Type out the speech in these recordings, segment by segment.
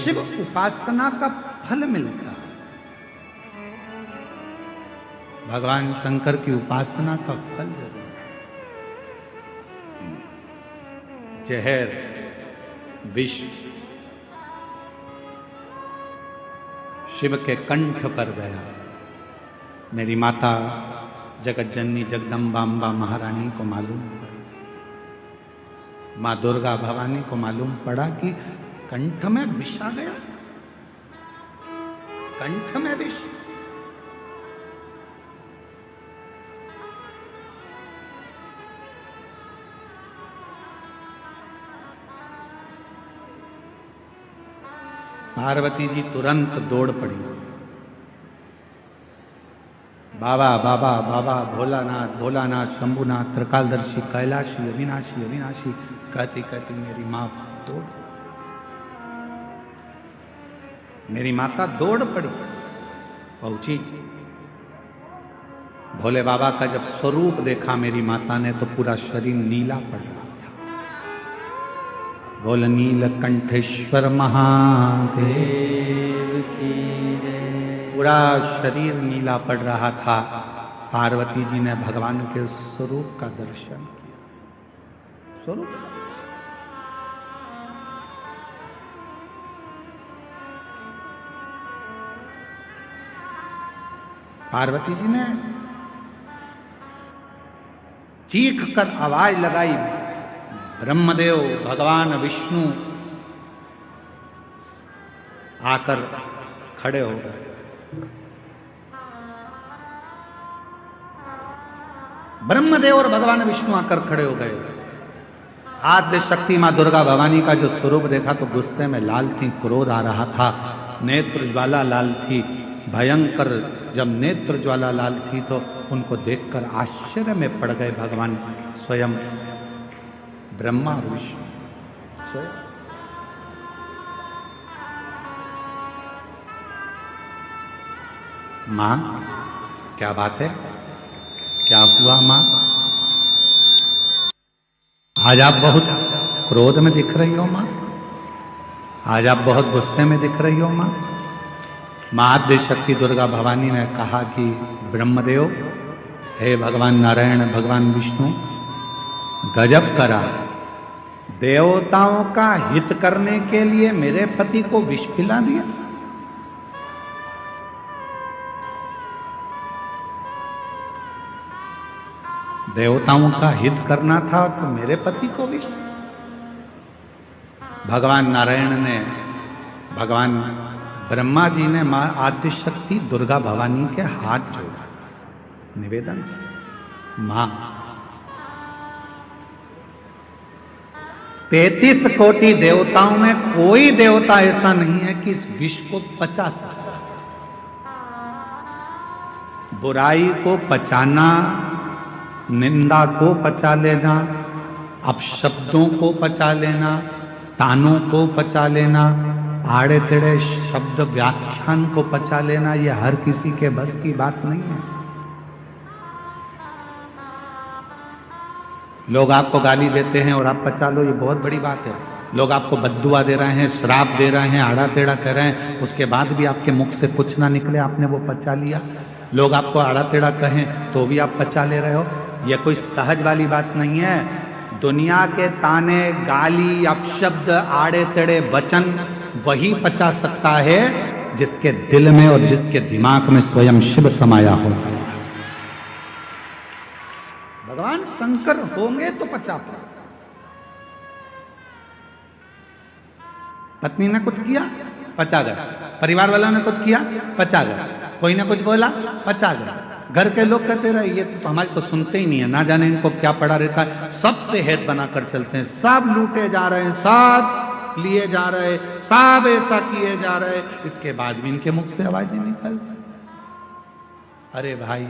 शिव उपासना का फल मिलता है। भगवान शंकर की उपासना का फल जरूर। जहर विष शिव के कंठ पर गया। मेरी माता जगत जननी जगदम्बा अम्बा महारानी को मालूम पड़ा, माँ दुर्गा भवानी को मालूम पड़ा कि कंठ में विष आ गया, कंठ में विष। पार्वती जी तुरंत दौड़ पड़ी। बाबा बाबा बाबा भोलानाथ भोलानाथ शंभुनाथ त्रिकालदर्शी कैलाशी अविनाशी अविनाशी कहती कहती मेरी माँ दौड़, मेरी माता दौड़ पड़ी। पहुंची, भोले बाबा का जब स्वरूप देखा मेरी माता ने तो पूरा शरीर नीला पड़ रहा था। बोल नीलकंठेश्वर महादेव की जय। पूरा शरीर नीला पड़ रहा था। पार्वती जी ने भगवान के स्वरूप का दर्शन किया। स्वरूप पार्वती जी ने चीख कर आवाज लगाई। ब्रह्मदेव भगवान विष्णु आकर खड़े हो गए। ब्रह्मदेव और भगवान विष्णु आकर खड़े हो गए। आद्य शक्ति मां दुर्गा भवानी का जो स्वरूप देखा तो गुस्से में लाल थी, क्रोध आ रहा था, नेत्र ज्वाला लाल थी, भयंकर। जब नेत्र ज्वाला लाल थी तो उनको देखकर आश्चर्य में पड़ गए भगवान स्वयं ब्रह्मा विष्णु स्वयं। मां क्या बात है, क्या हुआ मां? आज आप बहुत क्रोध में दिख रही हो मां, आज आप बहुत गुस्से में दिख रही हो मां। मां आद्य शक्ति दुर्गा भवानी ने कहा कि ब्रह्मदेव, हे भगवान नारायण भगवान विष्णु, गजब करा, देवताओं का हित करने के लिए मेरे पति को विष पिला दिया। देवताओं का हित करना था तो मेरे पति को विष। भगवान नारायण ने, भगवान ब्रह्मा जी ने मां आद्य शक्ति दुर्गा भवानी के हाथ जोड़ा, निवेदन, मां 33 कोटि देवताओं में कोई देवता ऐसा नहीं है कि इस विष को पचा सकता। बुराई को पचाना, निंदा को पचा लेना, अपशब्दों को पचा लेना, तानों को पचा लेना, आड़े टेढ़े शब्द व्याख्यान को पचा लेना, यह हर किसी के बस की बात नहीं है। लोग आपको गाली देते हैं और आप पचा लो, ये बहुत बड़ी बात है। लोग आपको बद्दुआ दे रहे हैं, श्राप दे रहे हैं, आड़ा टेढ़ा कह रहे हैं, उसके बाद भी आपके मुख से कुछ ना निकले, आपने वो पचा लिया। लोग आपको आड़ा टेढ़ा कहें तो भी आप पचा ले रहे हो। यह कोई सहज वाली बात नहीं है। दुनिया के ताने, गाली, अपशब्द, आड़े टेढ़े वचन वही पचा सकता है जिसके दिल में और जिसके दिमाग में स्वयं शिव समाया होता है। भगवान शंकर होंगे तो पचा पाए। पत्नी ने कुछ किया, पचा गया। परिवार वालों ने कुछ किया, पचा गया। कोई ने कुछ बोला, पचा गया। घर के लोग कहते रहे ये तो हमारी तो सुनते ही नहीं है, ना जाने इनको क्या पड़ा रहता है, सबसे हेत बनाकर चलते हैं, सब लूटे जा रहे हैं, सब लिए जा रहे, सब ऐसा किए जा रहे, इसके बाद भी इनके मुख से आवाज नहीं निकलता। अरे भाई,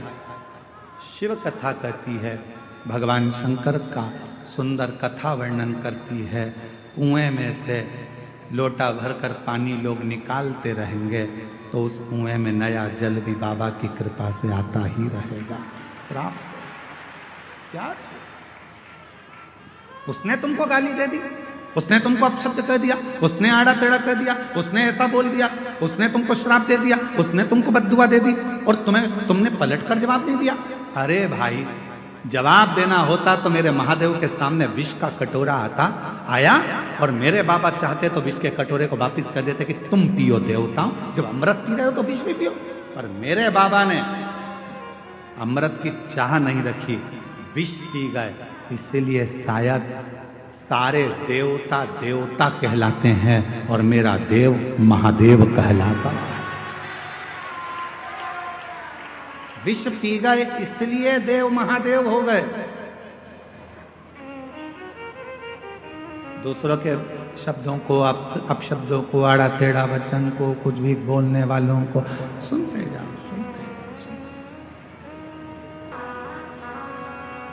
शिव कथा कहती है, भगवान शंकर का सुंदर कथा वर्णन करती है। कुएं में से लोटा भरकर पानी लोग निकालते रहेंगे तो उस कुएं में नया जल भी बाबा की कृपा से आता ही रहेगा। प्राप्त क्या? उसने तुमको गाली दे दी, उसने तुमको अपशब्द कह दिया, उसने आड़ा टेढ़ा कह दिया, उसने ऐसा बोल दिया, उसने तुमको श्राप दे दिया, उसने तुमको बद्दुआ दे दी और तुमने पलट कर जवाब नहीं दिया। अरे भाई, जवाब देना होता तो मेरे महादेव के सामने विष का कटोरा आया और मेरे बाबा चाहते तो विष के कटोरे को वापिस कर देते कि तुम पियो देवताओं, जब अमृत पी रहे हो तो विष भी पियो। पर मेरे बाबा ने अमृत की चाह नहीं रखी, विष पी गए। इसीलिए शायद सारे देवता देवता कहलाते हैं और मेरा देव महादेव कहलाता। विष पी गए इसलिए देव महादेव हो गए। दूसरों के शब्दों को, अपशब्दों को, आड़ा टेढ़ा वचन को, कुछ भी बोलने वालों को सुनते जाओ।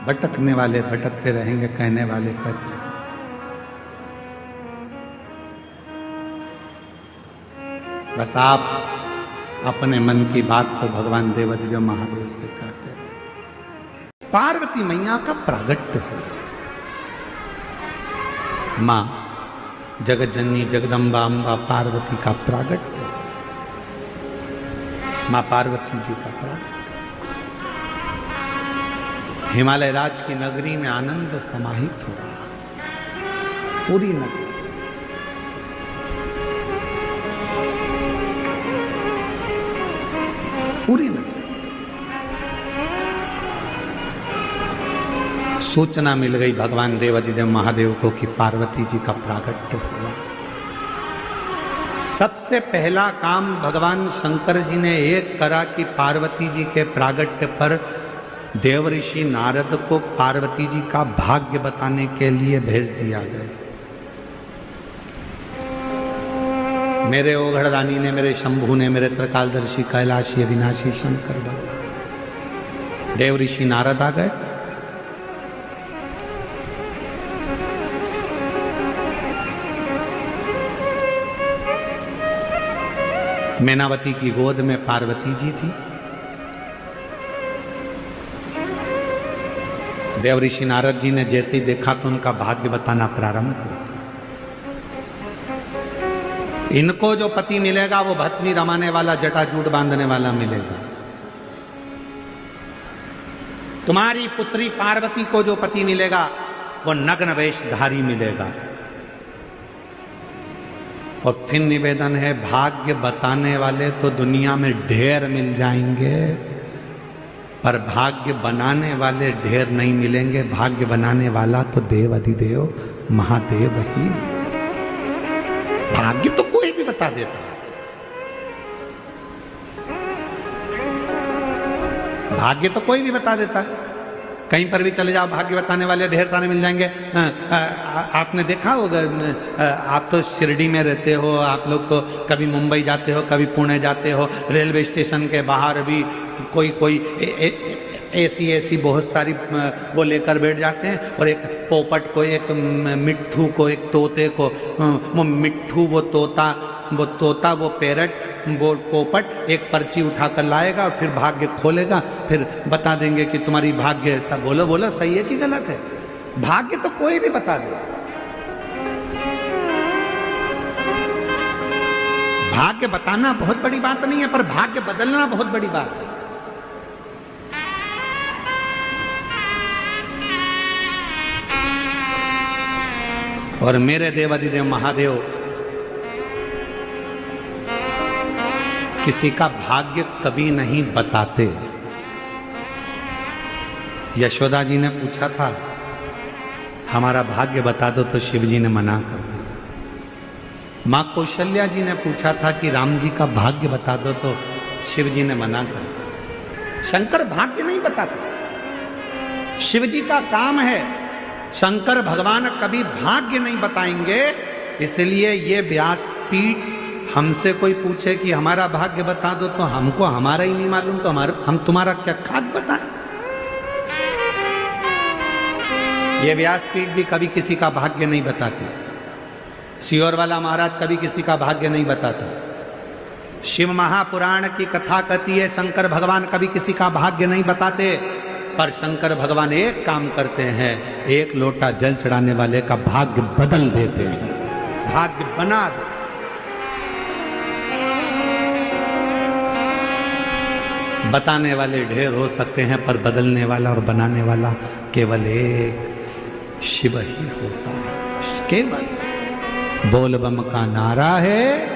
भटकने वाले भटकते रहेंगे, कहने वाले कहते हैं। बस आप अपने मन की बात को भगवान देवाधिदेव महादेव से कहते हैं। पार्वती मैया का प्रागट्य हो, मां जगत जननी जगदम्बा अम्बा पार्वती का प्रागट्य, मां पार्वती जी का प्रागट्य। हिमालय राज की नगरी में आनंद समाहित हो रहा, पूरी नगरी। पूरी नगरी सूचना मिल गई भगवान देवाधिदेव महादेव को कि पार्वती जी का प्रागट्य हुआ। सबसे पहला काम भगवान शंकर जी ने एक करा कि पार्वती जी के प्रागट्य पर देव ऋषि नारद को पार्वती जी का भाग्य बताने के लिए भेज दिया गया। मेरे ओघड़दानी ने, मेरे शंभू ने, मेरे त्रिकालदर्शी कैलाशी अविनाशी शंकर भगवान देव ऋषि नारद आ गए। मैनावती की गोद में पार्वती जी थी। देव ऋषि नारद जी ने जैसे ही देखा तो उनका भाग्य बताना प्रारंभ कर दिया। इनको जो पति मिलेगा वो भस्मी रमाने वाला, जटाजूट बांधने वाला मिलेगा। तुम्हारी पुत्री पार्वती को जो पति मिलेगा वो नग्न वेशधारी मिलेगा। और फिर निवेदन है, भाग्य बताने वाले तो दुनिया में ढेर मिल जाएंगे, पर भाग्य बनाने वाले ढेर नहीं मिलेंगे। भाग्य बनाने वाला तो देव अधिदेव महादेव ही। भाग्य तो कोई भी बता देता, भाग्य तो कोई भी बता देता है। कहीं पर भी चले जाओ, भाग्य बताने वाले ढेर सारे मिल जाएंगे। आपने देखा होगा, आप तो शिरडी में रहते हो, आप लोग तो कभी मुंबई जाते हो, कभी पुणे जाते हो, रेलवे स्टेशन के बाहर भी कोई ऐसी बहुत सारी वो लेकर बैठ जाते हैं। और एक पोपट को, एक मिट्ठू को, एक तोते को, वो मिट्ठू, वो तोता, वो पैरट, वो पोपट एक पर्ची उठाकर लाएगा और फिर भाग्य खोलेगा, फिर बता देंगे कि तुम्हारी भाग्य ऐसा। बोलो सही है कि गलत है? भाग्य तो कोई भी बता दे। भाग्य बताना बहुत बड़ी बात नहीं है, पर भाग्य बदलना बहुत बड़ी बात है। और मेरे देवाधिदेव महादेव किसी का भाग्य कभी नहीं बताते। यशोदा जी ने पूछा था हमारा भाग्य बता दो, तो शिव जी ने मना कर दिया। मां कौशल्या जी ने पूछा था कि राम जी का भाग्य बता दो, तो शिव जी ने मना कर दिया। शंकर भाग्य नहीं बताते, शिव जी का काम है। शंकर भगवान कभी भाग्य नहीं बताएंगे। इसलिए ये व्यासपीठ हमसे कोई पूछे कि हमारा भाग्य बता दो, तो हमको हमारा ही नहीं मालूम, तो हम तुम्हारा क्या खाद बताएं? ये व्यासपीठ भी कभी किसी का भाग्य नहीं बताती। सियोर वाला महाराज कभी किसी का भाग्य नहीं बताता। शिव महापुराण की कथा कहती है शंकर भगवान कभी किसी का भाग्य नहीं बताते। पर शंकर भगवान एक काम करते हैं, एक लोटा जल चढ़ाने वाले का भाग्य बदल देते हैं, भाग्य बना देते। बताने वाले ढेर हो सकते हैं, पर बदलने वाला और बनाने वाला केवल एक शिव ही होता है। केवल बोल बम का नारा है।